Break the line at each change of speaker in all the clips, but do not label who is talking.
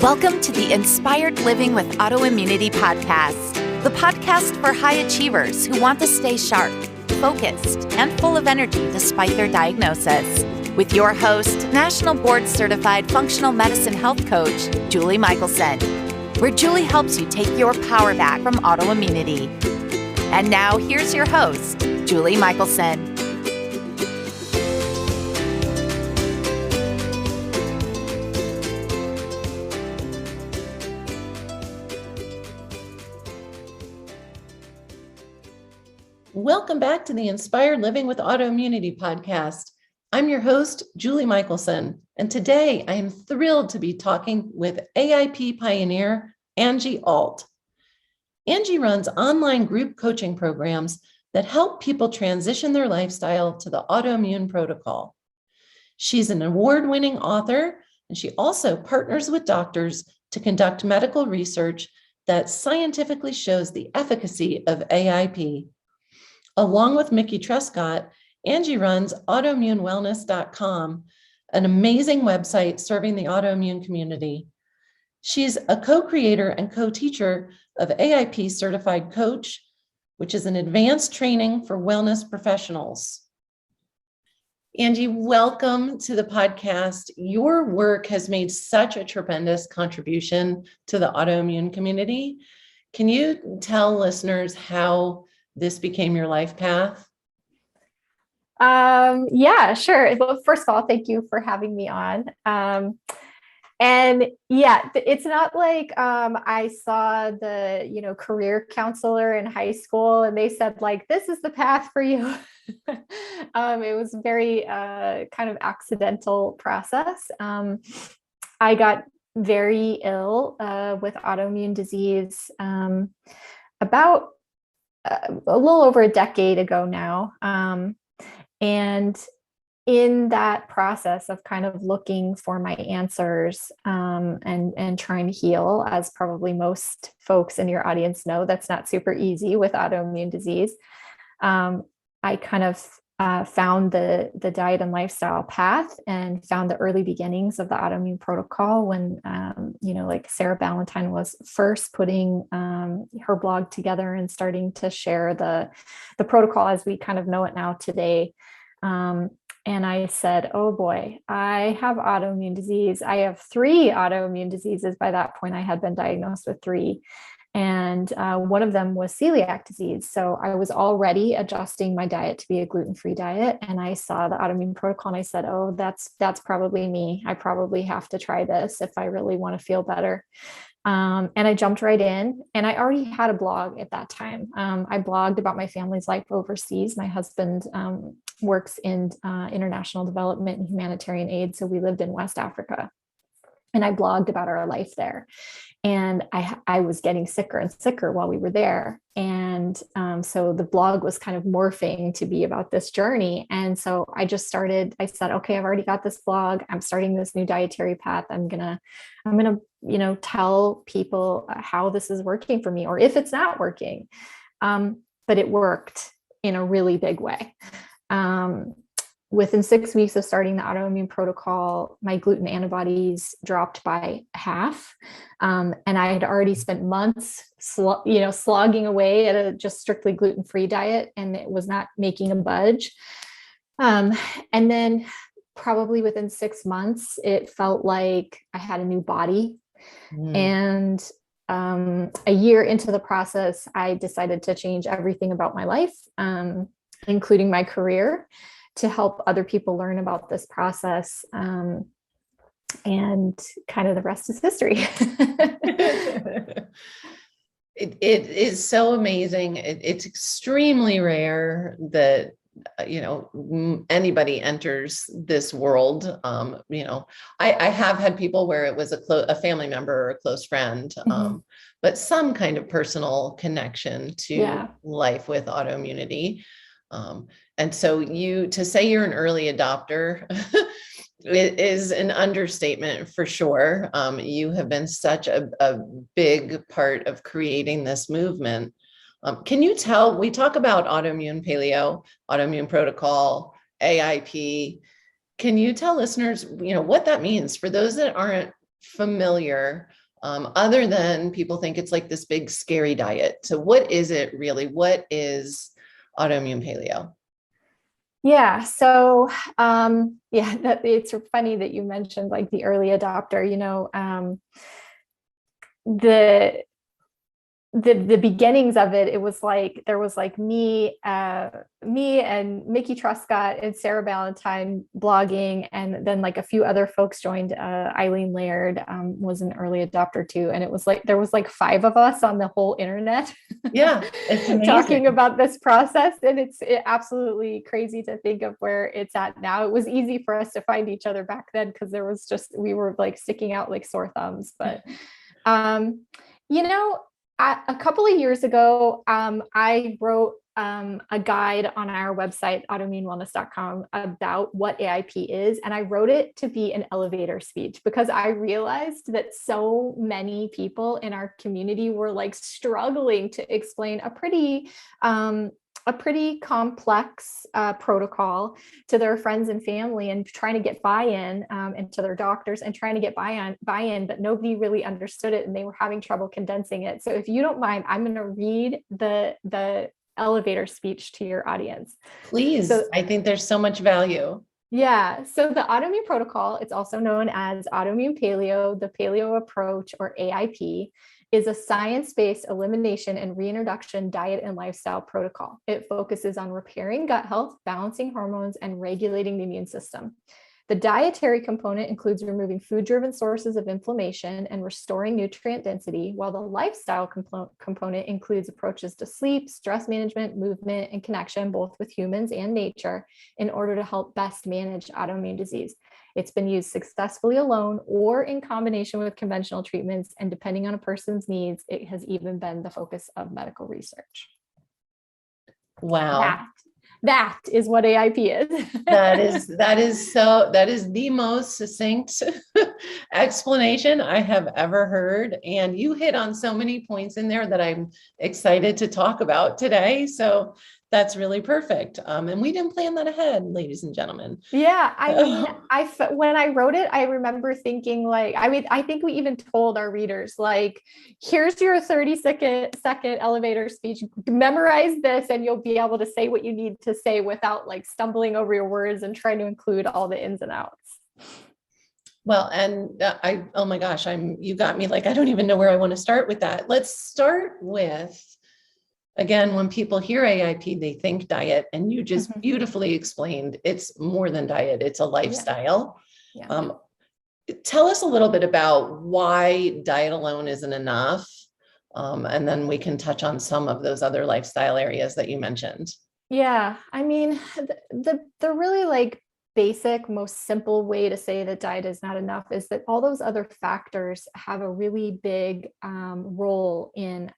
Welcome to the Inspired Living with Autoimmunity podcast, the podcast for high achievers who want to stay sharp, focused, and full of energy despite their diagnosis. With your host, National Board Certified Functional Medicine Health Coach, Julie Michelson, where Julie helps you take your power back from autoimmunity. And now here's your host, Julie Michelson.
Welcome back to the Inspired Living with Autoimmunity podcast. I'm your host, Julie Michelson, and today I am thrilled to be talking with AIP Pioneer, Angie Alt. Angie runs online group coaching programs that help people transition their lifestyle to the Autoimmune Protocol. She's an award-winning author, and she also partners with doctors to conduct medical research that scientifically shows the efficacy of AIP. Along with Mickey Trescott, Angie runs autoimmunewellness.com, an amazing website serving the autoimmune community. She's a co-creator and co-teacher of AIP Certified Coach, which is an advanced training for wellness professionals. Angie, welcome to the podcast. Your work has made such a tremendous contribution to the autoimmune community. Can you tell listeners how this became your life path?
Yeah, sure. Well, first of all, thank you for having me on. And yeah, it's not like I saw the, career counselor in high school and they said like, this is the path for you. It was a very kind of accidental process. I got very ill with autoimmune disease about a little over a decade ago now. And in that process of kind of looking for my answers and trying to heal, as probably most folks in your audience know, that's not super easy with autoimmune disease. I kind of found the diet and lifestyle path and found the early beginnings of the Autoimmune Protocol when, like Sarah Ballantyne was first putting her blog together and starting to share the protocol as we kind of know it now today. And I said, oh boy, I have autoimmune disease. I have 3 autoimmune diseases. By that point, I had been diagnosed with 3. And one of them was celiac disease. So I was already adjusting my diet to be a gluten-free diet. And I saw the Autoimmune Protocol and I said, oh, that's probably me. I probably have to try this if I really want to feel better. And I jumped right in, and I already had a blog at that time. I blogged about my family's life overseas. My husband works in international development and humanitarian aid. So we lived in West Africa, and I blogged about our life there. And I was getting sicker and sicker while we were there. And so the blog was kind of morphing to be about this journey. And so I said, okay, I've already got this blog. I'm starting this new dietary path. I'm gonna, tell people how this is working for me, or if it's not working. But it worked in a really big way. Within 6 weeks of starting the Autoimmune Protocol, my gluten antibodies dropped by half. And I had already spent months, slogging away at a just strictly gluten-free diet, and it was not making a budge. And then probably within 6 months, it felt like I had a new body. And a year into the process, I decided to change everything about my life, including my career, to help other people learn about this process. And kind of the rest is history.
It is so amazing. It's extremely rare that, anybody enters this world. I have had people where it was a family member or a close friend, but some kind of personal connection to life with autoimmunity. And so to say you're an early adopter it is an understatement for sure. You have been such a big part of creating this movement. Can you tell, we talk about autoimmune paleo, autoimmune protocol, AIP. Can you tell listeners, what that means for those that aren't familiar, other than people think it's like this big scary diet. So what is it really? What is autoimmune paleo?
Yeah. So, it's funny that you mentioned like the early adopter, the the beginnings of it, it was like there was like me and Mickey Truscott and Sarah Ballantyne blogging, and then like a few other folks joined. Eileen Laird was an early adopter too, and it was like there was like 5 of us on the whole internet.
Yeah, it's amazing.
Talking about this process, and it's absolutely crazy to think of where it's at now. It was easy for us to find each other back then because there was just we were like sticking out like sore thumbs, but you know. A couple of years ago, I wrote a guide on our website, autoimmunewellness.com, about what AIP is. And I wrote it to be an elevator speech because I realized that so many people in our community were like struggling to explain a pretty complex protocol to their friends and family, and trying to get buy-in, and to their doctors, and trying to get buy-in, but nobody really understood it, and they were having trouble condensing it. So if you don't mind, I'm going to read the elevator speech to your audience.
Please. So, I think there's so much value.
Yeah. So the Autoimmune Protocol, it's also known as Autoimmune Paleo, the Paleo Approach, or AIP, is a science-based elimination and reintroduction diet and lifestyle protocol. It focuses on repairing gut health, balancing hormones, and regulating the immune system. The dietary component includes removing food-driven sources of inflammation and restoring nutrient density, while the lifestyle component includes approaches to sleep, stress management, movement, and connection, both with humans and nature, in order to help best manage autoimmune disease. It's been used successfully alone or in combination with conventional treatments, and depending on a person's needs, it has even been the focus of medical research.
Wow.
That is what AIP is.
that is the most succinct explanation I have ever heard. And you hit on so many points in there that I'm excited to talk about today. So that's really perfect. And we didn't plan that ahead, ladies and gentlemen.
Yeah. I mean, when I wrote it, I remember thinking like, I think we even told our readers, like, here's your 30-second elevator speech, memorize this, and you'll be able to say what you need to say without like stumbling over your words and trying to include all the ins and outs.
Well, and oh my gosh, you got me like, I don't even know where I want to start with that. Let's start with, again, when people hear AIP, they think diet, and you just beautifully explained it's more than diet. It's a lifestyle. Yeah. Tell us a little bit about why diet alone isn't enough. And then we can touch on some of those other lifestyle areas that you mentioned.
Yeah. I mean, the really like basic, most simple way to say that diet is not enough is that all those other factors have a really big role in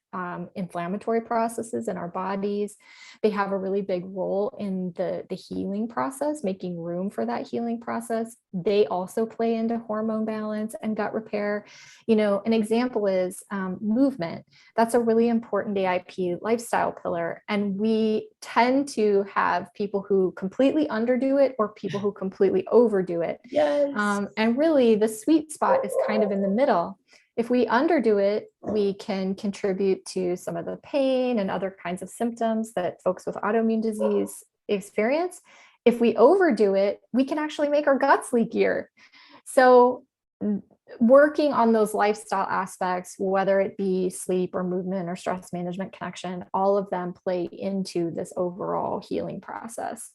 inflammatory processes in our bodies. They have a really big role in the healing process, making room for that healing process. They also play into hormone balance and gut repair. An example is movement. That's a really important AIP lifestyle pillar. And we tend to have people who completely underdo it or people who completely overdo it.
Yes.
And really the sweet spot is kind of in the middle. If we underdo it, we can contribute to some of the pain and other kinds of symptoms that folks with autoimmune disease experience. If we overdo it, we can actually make our guts leakier. So working on those lifestyle aspects, whether it be sleep or movement or stress management, connection, all of them play into this overall healing process.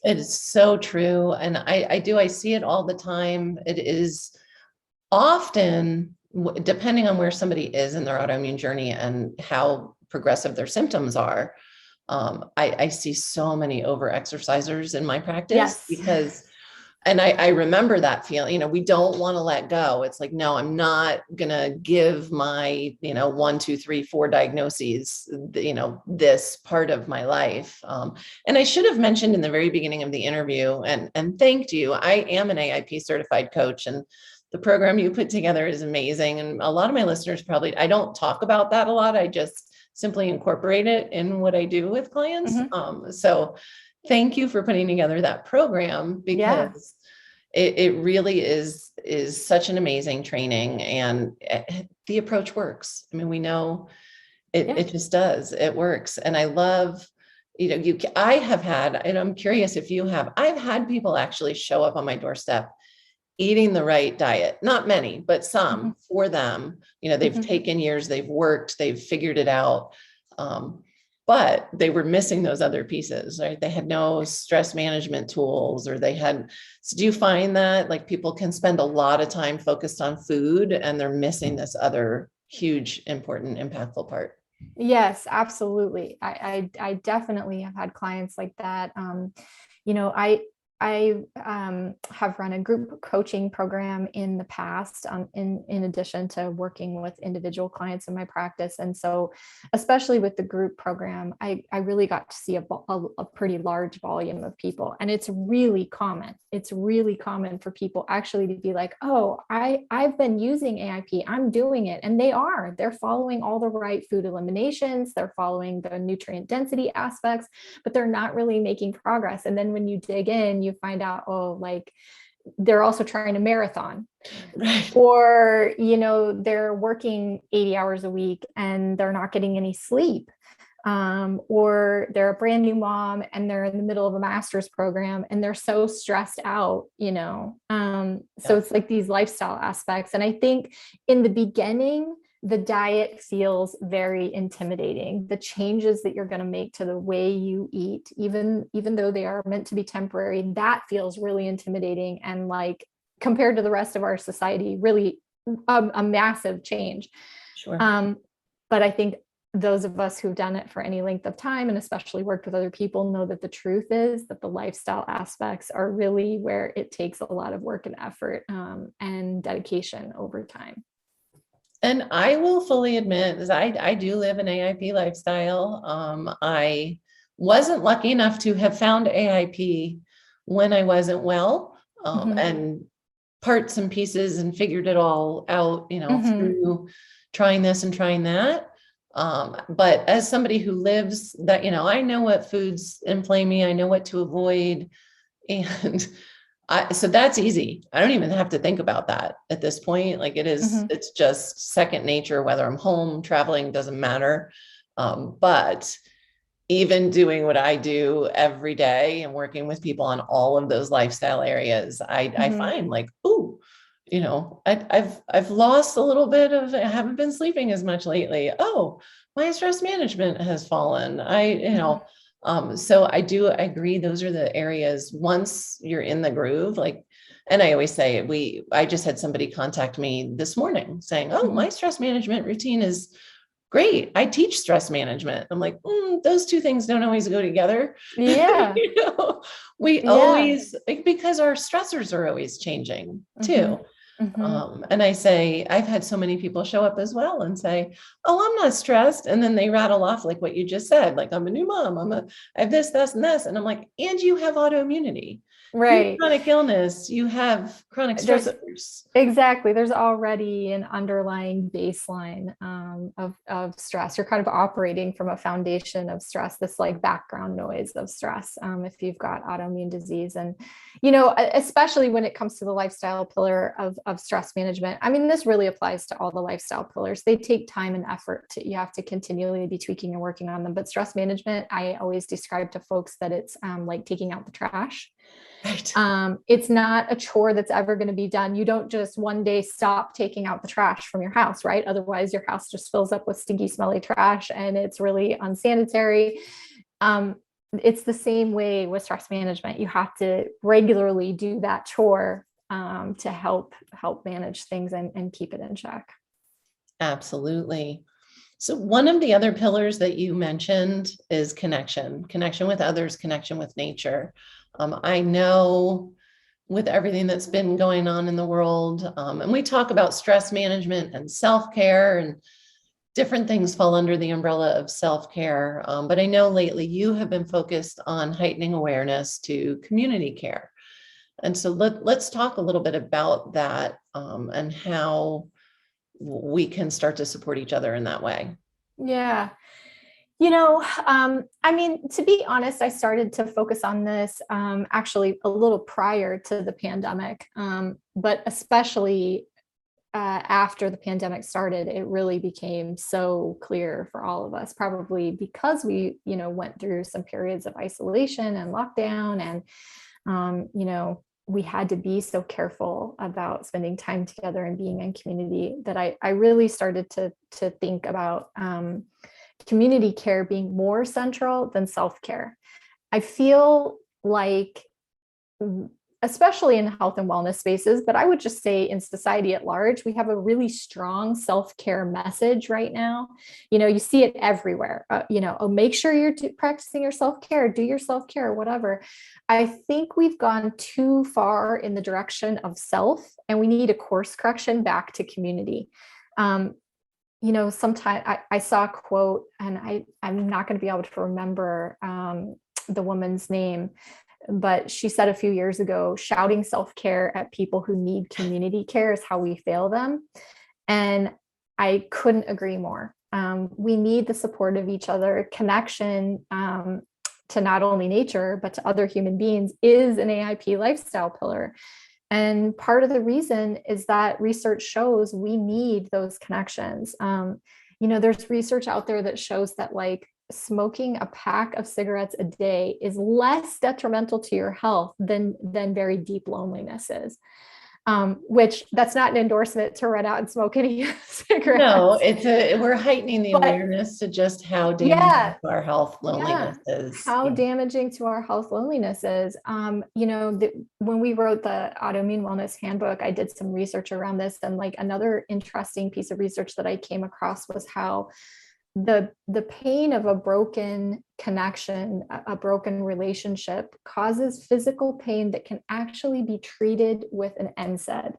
It is so true. And I see it all the time. It is often, depending on where somebody is in their autoimmune journey and how progressive their symptoms are, I see so many over-exercisers in my practice. Yes. Because, and I remember that feeling, we don't want to let go. It's like, no, I'm not going to give my, 1, 2, 3, 4 diagnoses, this part of my life. And I should have mentioned in the very beginning of the interview and thanked you. I am an AIP certified coach, and the program you put together is amazing. And a lot of my listeners I don't talk about that a lot. I just simply incorporate it in what I do with clients. So thank you for putting together that program, because it really is is such an amazing training, and the approach works. I mean, we know it just does. It works. And I love, I have had, and I'm curious if you have, I've had people actually show up on my doorstep eating the right diet, not many, but some for them, they've taken years, they've worked, they've figured it out. But they were missing those other pieces, right? They had no stress management tools, or so do you find that like people can spend a lot of time focused on food and they're missing this other huge, important, impactful part?
Yes, absolutely. I definitely have had clients like that. I have run a group coaching program in the past, in addition to working with individual clients in my practice. And so, especially with the group program, I really got to see a pretty large volume of people. And it's really common. It's really common for people actually to be like, oh, I've been using AIP, I'm doing it. And they're following all the right food eliminations, they're following the nutrient density aspects, but they're not really making progress. And then when you dig in, you find out, oh, like they're also trying to marathon,
right?
Or, they're working 80 hours a week and they're not getting any sleep. Or they're a brand new mom and they're in the middle of a master's program and they're so stressed out, so it's like these lifestyle aspects. And I think in the beginning, the diet feels very intimidating. The changes that you're going to make to the way you eat, even though they are meant to be temporary, that feels really intimidating. And like compared to the rest of our society, really a massive change.
Sure.
But I think those of us who've done it for any length of time, and especially worked with other people, know that the truth is that the lifestyle aspects are really where it takes a lot of work and effort and dedication over time.
And I will fully admit, as I do live an AIP lifestyle. I wasn't lucky enough to have found AIP when I wasn't well, and parts and pieces, and figured it all out, through trying this and trying that. But as somebody who lives that, I know what foods inflame me, I know what to avoid. And so that's easy. I don't even have to think about that at this point. Like it is, it's just second nature, whether I'm home, traveling, doesn't matter. But even doing what I do every day and working with people on all of those lifestyle areas, I find like, ooh, I've lost a little bit of, I haven't been sleeping as much lately. Oh, my stress management has fallen. So I agree. Those are the areas once you're in the groove, like, and I always say, I just had somebody contact me this morning saying, oh, my stress management routine is great. I teach stress management. I'm like, those two things don't always go together.
Yeah.
We always, because our stressors are always changing too. And I say, I've had so many people show up as well and say, oh, I'm not stressed. And then they rattle off like what you just said, like, I'm a new mom, I have this, this, and this. And I'm like, and you have autoimmunity.
Right.
You have chronic illness, you have chronic stressors.
Exactly. There's already an underlying baseline of stress. You're kind of operating from a foundation of stress, this like background noise of stress, if you've got autoimmune disease. And, especially when it comes to the lifestyle pillar of stress management, I mean, this really applies to all the lifestyle pillars. They take time and effort you have to continually be tweaking and working on them. But stress management, I always describe to folks that it's like taking out the trash.
Right.
It's not a chore that's ever going to be done. You don't just one day stop taking out the trash from your house, right? Otherwise your house just fills up with stinky, smelly trash and it's really unsanitary. It's the same way with stress management. You have to regularly do that chore to help manage things and keep it in check.
Absolutely. So one of the other pillars that you mentioned is connection with others, connection with nature. I know with everything that's been going on in the world, and we talk about stress management and self-care, and different things fall under the umbrella of self-care. But I know lately you have been focused on heightening awareness to community care. And so let's talk a little bit about that, and how we can start to support each other in that way.
Yeah. I mean, to be honest, I started to focus on this actually a little prior to the pandemic, but especially after the pandemic started, it really became so clear for all of us, probably because we, went through some periods of isolation and lockdown, and, we had to be so careful about spending time together and being in community that I really started to think about community care being more central than self-care. I feel like, especially in health and wellness spaces, but I would just say in society at large, we have a really strong self-care message right now. You see it everywhere. Make sure you're practicing your self-care, do your self-care, whatever. I think we've gone too far in the direction of self, and we need a course correction back to community. Sometimes I saw a quote, and I'm not going to be able to remember the woman's name, but she said a few years ago, shouting self-care at people who need community care is how we fail them. And I couldn't agree more. We need the support of each other. Connection to not only nature, but to other human beings is an AIP lifestyle pillar. And part of the reason is that research shows we need those connections. There's research out there that shows that smoking a pack of cigarettes a day is less detrimental to your health than very deep loneliness is. Which that's not an endorsement to run out and smoke any cigarettes.
No, we're heightening the awareness to just how damaging to our health loneliness is.
How damaging to our health loneliness is. When we wrote the Autoimmune Wellness Handbook, I did some research around this, and another interesting piece of research that I came across was how the pain of a broken connection, a broken relationship, causes physical pain that can actually be treated with an NSAID.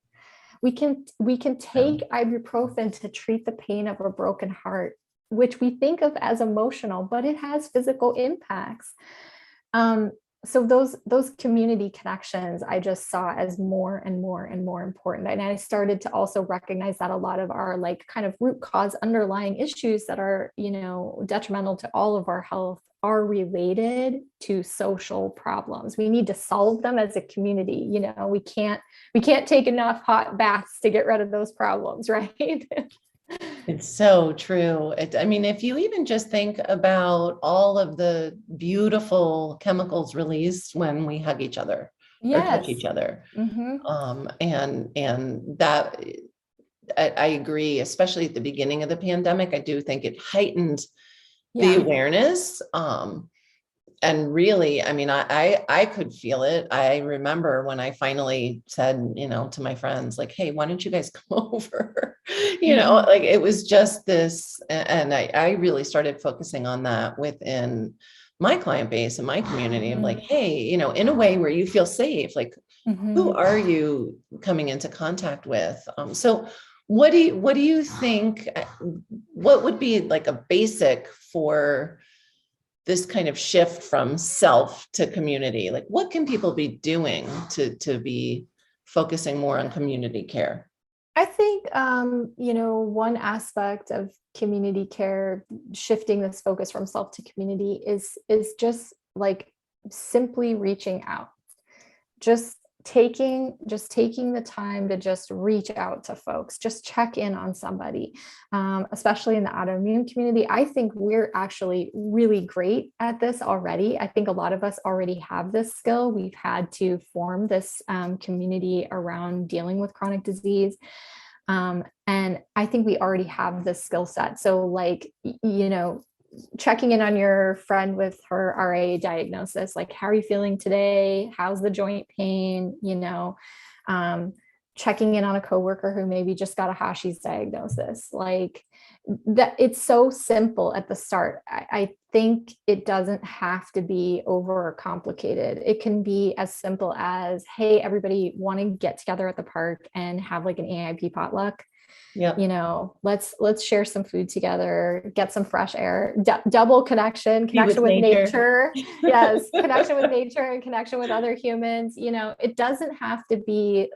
We can take ibuprofen to treat the pain of a broken heart, which we think of as emotional, but it has physical impacts. So those community connections I just saw as more and more and more important. And I started to also recognize that a lot of our kind of root cause underlying issues that are, detrimental to all of our health are related to social problems. We need to solve them as a community. We can't take enough hot baths to get rid of those problems, right?
It's so true. If you even just think about all of the beautiful chemicals released when we hug each other or touch each other.
Mm-hmm.
And that I agree, especially at the beginning of the pandemic, I do think it heightened the awareness. And really, I could feel it. I remember when I finally said, to my friends, hey, why don't you guys come over? It was just this. And I really started focusing on that within my client base and my community of hey, in a way where you feel safe, who are you coming into contact with? So what do you think, what would be a basic for this kind of shift from self to community? What can people be doing to be focusing more on community care?
I think, one aspect of community care, shifting this focus from self to community is just simply reaching out, just taking the time to just reach out to folks, just check in on somebody, especially in the autoimmune community. I think we're actually really great at this already. I think a lot of us already have this skill. We've had to form this community around dealing with chronic disease. And I think we already have this skill set. So checking in on your friend with her RA diagnosis, how are you feeling today? How's the joint pain? Checking in on a coworker who maybe just got a Hashi's diagnosis, that. It's so simple at the start. I think it doesn't have to be over complicated. It can be as simple as, hey, everybody want to get together at the park and have an AIP potluck. Yeah. Let's share some food together, get some fresh air, double connection with nature. Yes. Connection with nature and connection with other humans. It doesn't have to be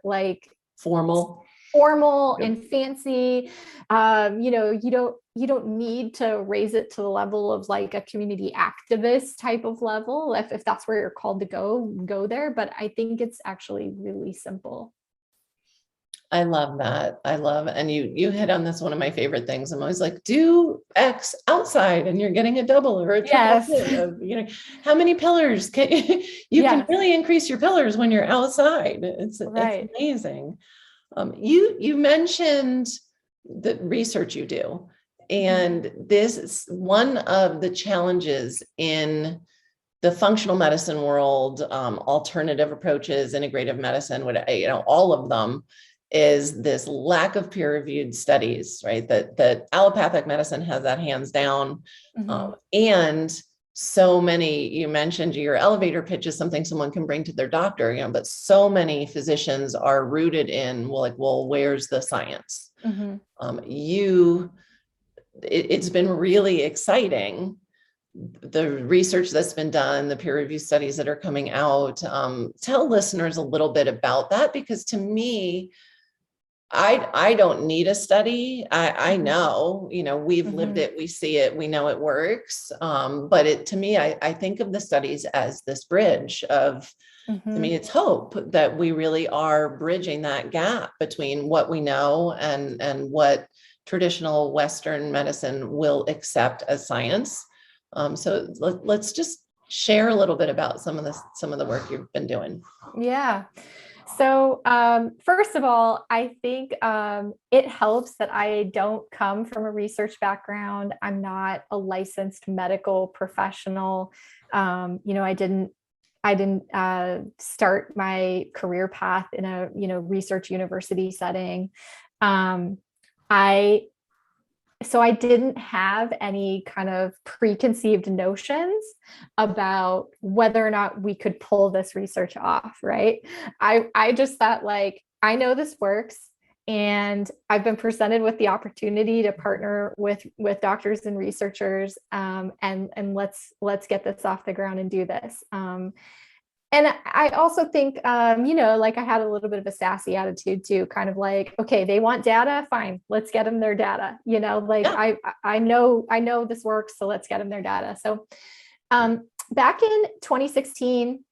formal.
formal and fancy. You don't need to raise it to the level of like a community activist type of level. If that's where you're called to go there. But I think it's actually really simple.
I love that. And you hit on this, one of my favorite things. I'm always like, do X outside and you're getting a double or a triple hit of, how many pillars can you can really increase your pillars when you're outside. It's amazing. You mentioned the research you do, and this is one of the challenges in the functional medicine world, alternative approaches, integrative medicine, all of them, is this lack of peer-reviewed studies, right? That allopathic medicine has that hands down. And so many, you mentioned your elevator pitch is something someone can bring to their doctor, but so many physicians are rooted in, well, where's the science? It's been really exciting, the research that's been done, the peer-reviewed studies that are coming out. Tell listeners a little bit about that, because to me, I don't need a study. I know, we've lived it, we see it, we know it works. But to me, I think of the studies as this bridge of, to me, it's hope that we really are bridging that gap between what we know and what traditional Western medicine will accept as science. So let's just share a little bit about some of the work you've been doing.
Yeah. So first of all, I think it helps that I don't come from a research background. I'm not a licensed medical professional. I didn't start my career path in a research university setting. So I didn't have any kind of preconceived notions about whether or not we could pull this research off, right? I just thought, like, I know this works, and I've been presented with the opportunity to partner with doctors and researchers, and let's get this off the ground and do this. And I also think, like, I had a little bit of a sassy attitude too, kind of like, okay, they want data, fine, let's get them their data. I know this works, so let's get them their data. So back in 2016,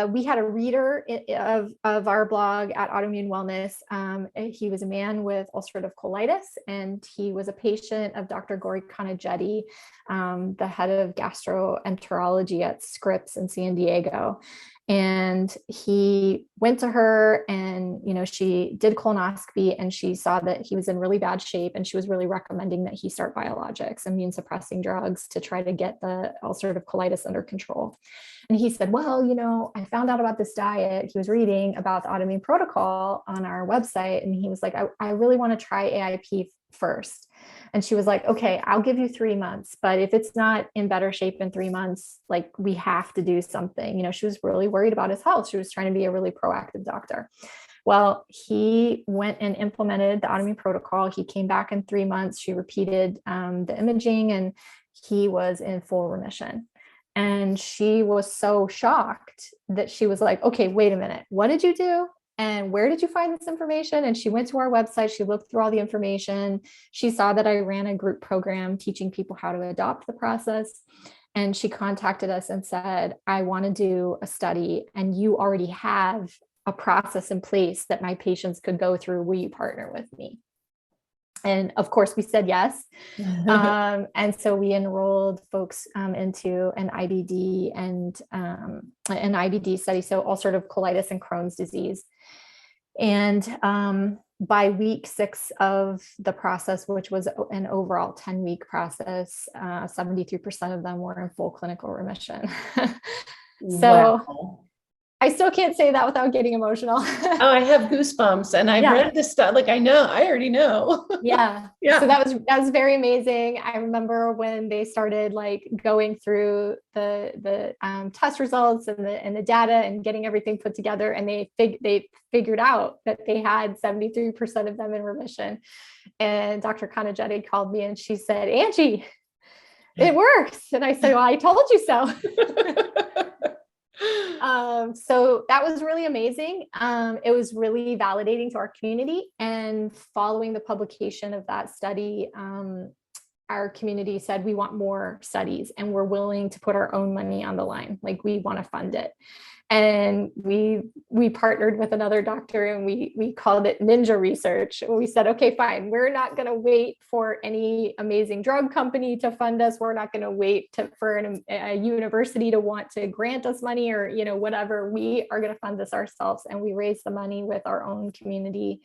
we had a reader of our blog at Autoimmune Wellness. He was a man with ulcerative colitis, and he was a patient of Dr. Gori Kanajetti, the head of gastroenterology at Scripps in San Diego. And he went to her, and she did colonoscopy, and she saw that he was in really bad shape, and she was really recommending that he start biologics, immune suppressing drugs, to try to get the ulcerative colitis under control. And he said, well, I found out about this diet. He was reading about the Autoimmune Protocol on our website, and he was like, I really want to try AIP first. And she was like, okay, I'll give you 3 months, but if it's not in better shape in 3 months, like, we have to do something. She was really worried about his health. She was trying to be a really proactive doctor. Well, he went and implemented the Autoimmune Protocol. He came back in 3 months. She repeated the imaging, and he was in full remission. And she was so shocked that she was like, okay, wait a minute, what did you do? And where did you find this information? And she went to our website. She looked through all the information. She saw that I ran a group program teaching people how to adopt the process. And she contacted us and said, I want to do a study, and you already have a process in place that my patients could go through. Will you partner with me? And of course we said yes. And so we enrolled folks into an IBD and an IBD study, so ulcerative colitis and Crohn's disease. And by week 6 of the process, which was an overall 10-week process, 73% of them were in full clinical remission. So wow. I still can't say that without getting emotional.
Oh, I have goosebumps, and I've read this stuff. Like, I already know.
Yeah. So that was very amazing. I remember when they started like going through the test results and the data and getting everything put together, and they figured out that they had 73% of them in remission. And Dr. Kanajetti called me and she said, Angie, it works. And I said, well, I told you so. So that was really amazing. It was really validating to our community. And following the publication of that study, our community said, we want more studies and we're willing to put our own money on the line. Like, we want to fund it. And we partnered with another doctor, and we called it Ninja Research. We said, okay, fine. We're not going to wait for any amazing drug company to fund us. We're not going to wait for a university to want to grant us money, or, whatever. We are going to fund this ourselves. And we raised the money with our own community.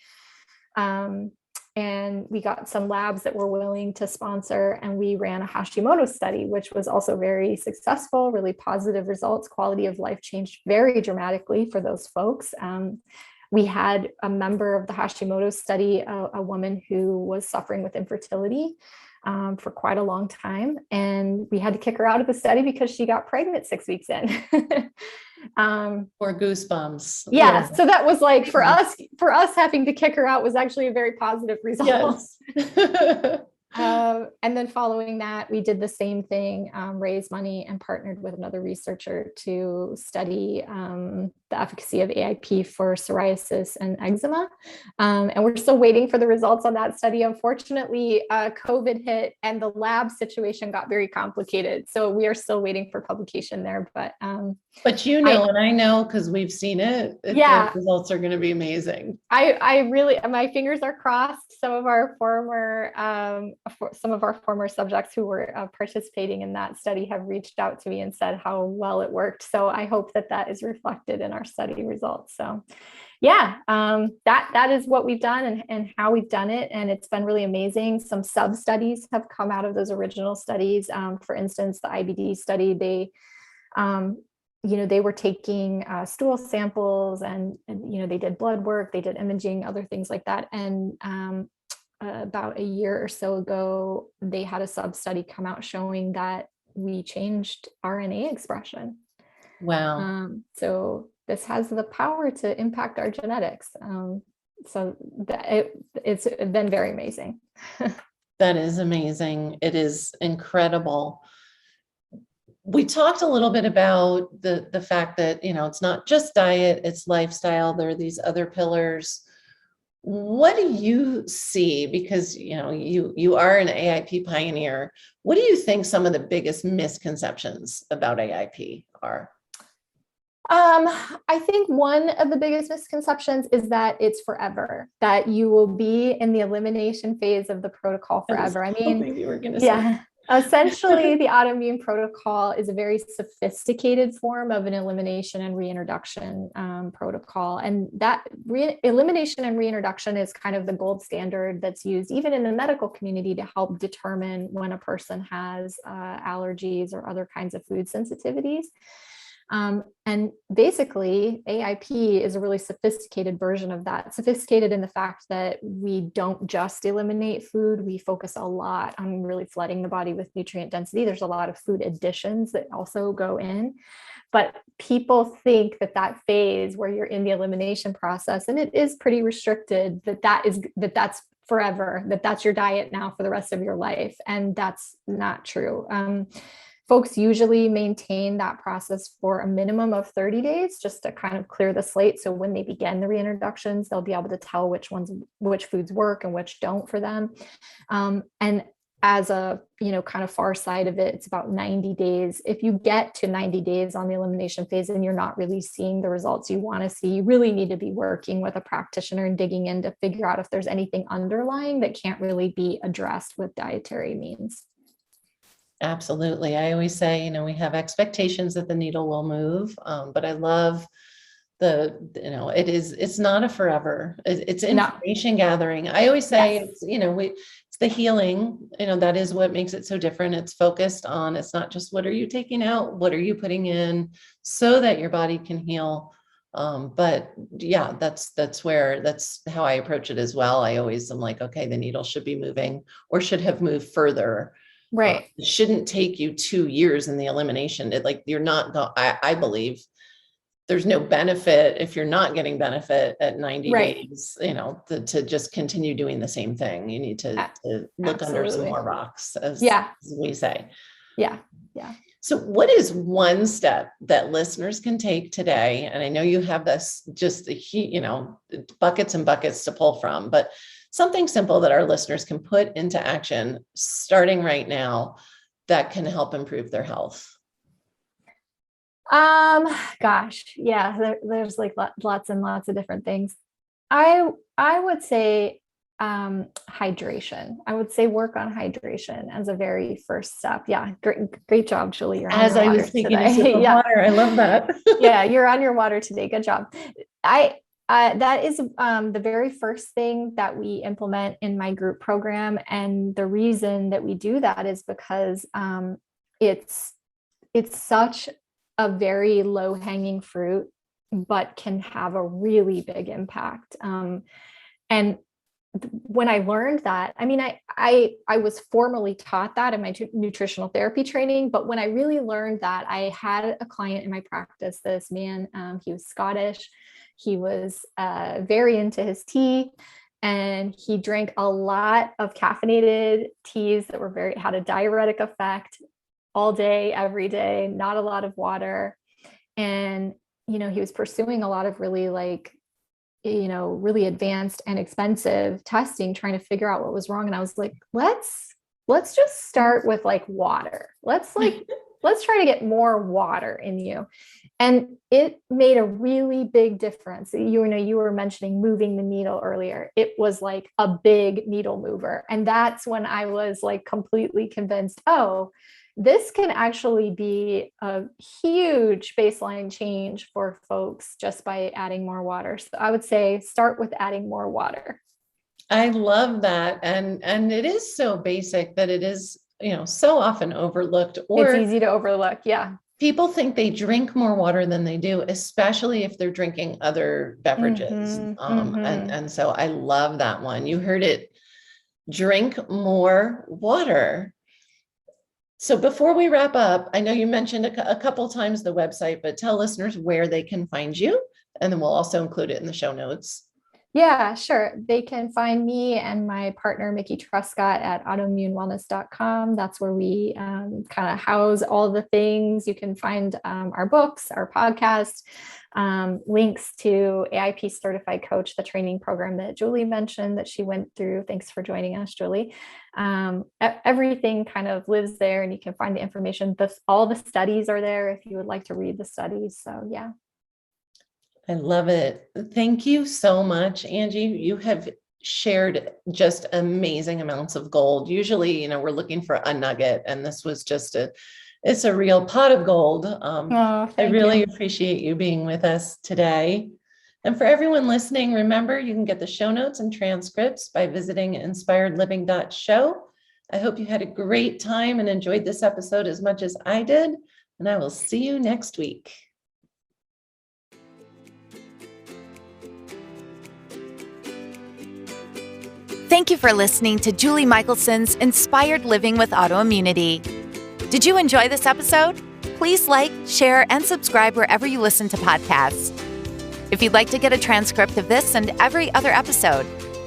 And we got some labs that were willing to sponsor, and we ran a Hashimoto study, which was also very successful, really positive results. Quality of life changed very dramatically for those folks. We had a member of the Hashimoto study, a woman who was suffering with infertility for quite a long time. And we had to kick her out of the study because she got pregnant 6 weeks in.
Or goosebumps.
Yeah. So that was like, for us having to kick her out was actually a very positive result.
Yes.
And then following that, we did the same thing, raised money and partnered with another researcher to study the efficacy of AIP for psoriasis and eczema. And we're still waiting for the results on that study. Unfortunately, COVID hit and the lab situation got very complicated. So we are still waiting for publication there. But and
I know, because we've seen it. The results are going to be amazing.
I really, my fingers are crossed. Some of our former subjects who were participating in that study have reached out to me and said how well it worked. So I hope that is reflected in our study results. So that is what we've done and how we've done it. And it's been really amazing. Some sub-studies have come out of those original studies. For instance, the IBD study, they were taking stool samples and they did blood work, they did imaging, other things like that. And about a year or so ago, they had a sub-study come out showing that we changed RNA expression.
Wow.
So this has the power to impact our genetics. So it's been very amazing.
That is amazing. It is incredible. We talked a little bit about the fact that, it's not just diet, it's lifestyle. There are these other pillars. What do you see? Because, you are an AIP pioneer. What do you think some of the biggest misconceptions about AIP are?
I think one of the biggest misconceptions is that it's forever, that you will be in the elimination phase of the protocol forever. I mean,
you were going to say.
Essentially, the Autoimmune Protocol is a very sophisticated form of an elimination and reintroduction protocol. And that elimination and reintroduction is kind of the gold standard that's used even in the medical community to help determine when a person has allergies or other kinds of food sensitivities. And basically, AIP is a really sophisticated version of that, sophisticated in the fact that we don't just eliminate food. We focus a lot on really flooding the body with nutrient density. There's a lot of food additions that also go in, but people think that phase where you're in the elimination process, and it is pretty restricted, that's forever, that's your diet now for the rest of your life. And that's not true. Folks usually maintain that process for a minimum of 30 days just to kind of clear the slate. So when they begin the reintroductions, they'll be able to tell which foods work and which don't for them. And as a, kind of far side of it, it's about 90 days. If you get to 90 days on the elimination phase and you're not really seeing the results you want to see, you really need to be working with a practitioner and digging in to figure out if there's anything underlying that can't really be addressed with dietary means.
Absolutely. I always say, we have expectations that the needle will move, but I love it's not a forever, it's information gathering. I always say it's the healing, that is what makes it so different. It's focused on, it's not just what are you taking out, what are you putting in so that your body can heal. But yeah, that's how I approach it as well. I always am like, okay, the needle should be moving or should have moved further.
Right.
It shouldn't take you 2 years in the elimination. You're not I believe there's no benefit if you're not getting benefit at 90 days, to just continue doing the same thing. You need to look under some more rocks, as we say.
Yeah.
So what is one step that listeners can take today? And I know you have this just, buckets and buckets to pull from, but something simple that our listeners can put into action starting right now that can help improve their health.
Gosh, yeah, there's like lots and lots of different things. I would say hydration. I would say work on hydration as a very first step. Yeah, great job, Julie. You're on
As
your
I
water
was taking
today.
a sip of water, I love that.
Yeah, you're on your water today. Good job. That is the very first thing that we implement in my group program, and the reason that we do that is because it's such a very low hanging fruit, but can have a really big impact. And when I learned that, I mean, I was formally taught that in my nutritional therapy training, but when I really learned that, I had a client in my practice, this man, he was Scottish. He was very into his tea, and he drank a lot of caffeinated teas that had a diuretic effect all day, every day, not a lot of water. And, he was pursuing a lot of really really advanced and expensive testing, trying to figure out what was wrong. And I was like, let's just start with water. Let's try to get more water in you. And it made a really big difference. You were mentioning moving the needle earlier. It was like a big needle mover. And that's when I was completely convinced, oh, this can actually be a huge baseline change for folks just by adding more water. So I would say start with adding more water.
I love that. And it is so basic that it is, so often overlooked, or
it's easy to overlook. Yeah.
People think they drink more water than they do, especially if they're drinking other beverages. And so I love that one. You heard it. Drink more water. So before we wrap up, I know you mentioned a couple times the website, but tell listeners where they can find you, and then we'll also include it in the show notes.
Yeah, sure. They can find me and my partner, Mickey Truscott, at autoimmunewellness.com. That's where we kind of house all the things. You can find our books, our podcast, links to AIP Certified Coach, the training program that Julie mentioned that she went through. Thanks for joining us, Julie. Everything kind of lives there, and you can find the information. All the studies are there if you would like to read the studies. So yeah.
I love it. Thank you so much, Angie. You have shared just amazing amounts of gold. Usually, we're looking for a nugget, and this was just it's a real pot of gold. I really appreciate you being with us today. And for everyone listening, remember, you can get the show notes and transcripts by visiting inspiredliving.show. I hope you had a great time and enjoyed this episode as much as I did, and I will see you next week.
Thank you for listening to Julie Michelson's Inspired Living with Autoimmunity. Did you enjoy this episode? Please like, share, and subscribe wherever you listen to podcasts. If you'd like to get a transcript of this and every other episode,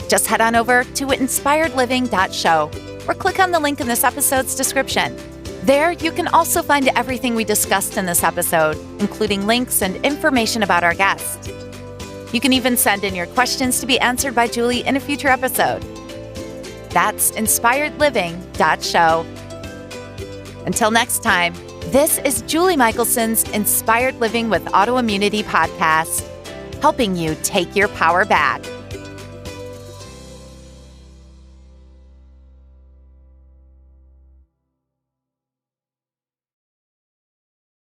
just head on over to inspiredliving.show or click on the link in this episode's description. There, you can also find everything we discussed in this episode, including links and information about our guest. You can even send in your questions to be answered by Julie in a future episode. That's inspiredliving.show. Until next time, this is Julie Michelson's Inspired Living with Autoimmunity podcast, helping you take your power back.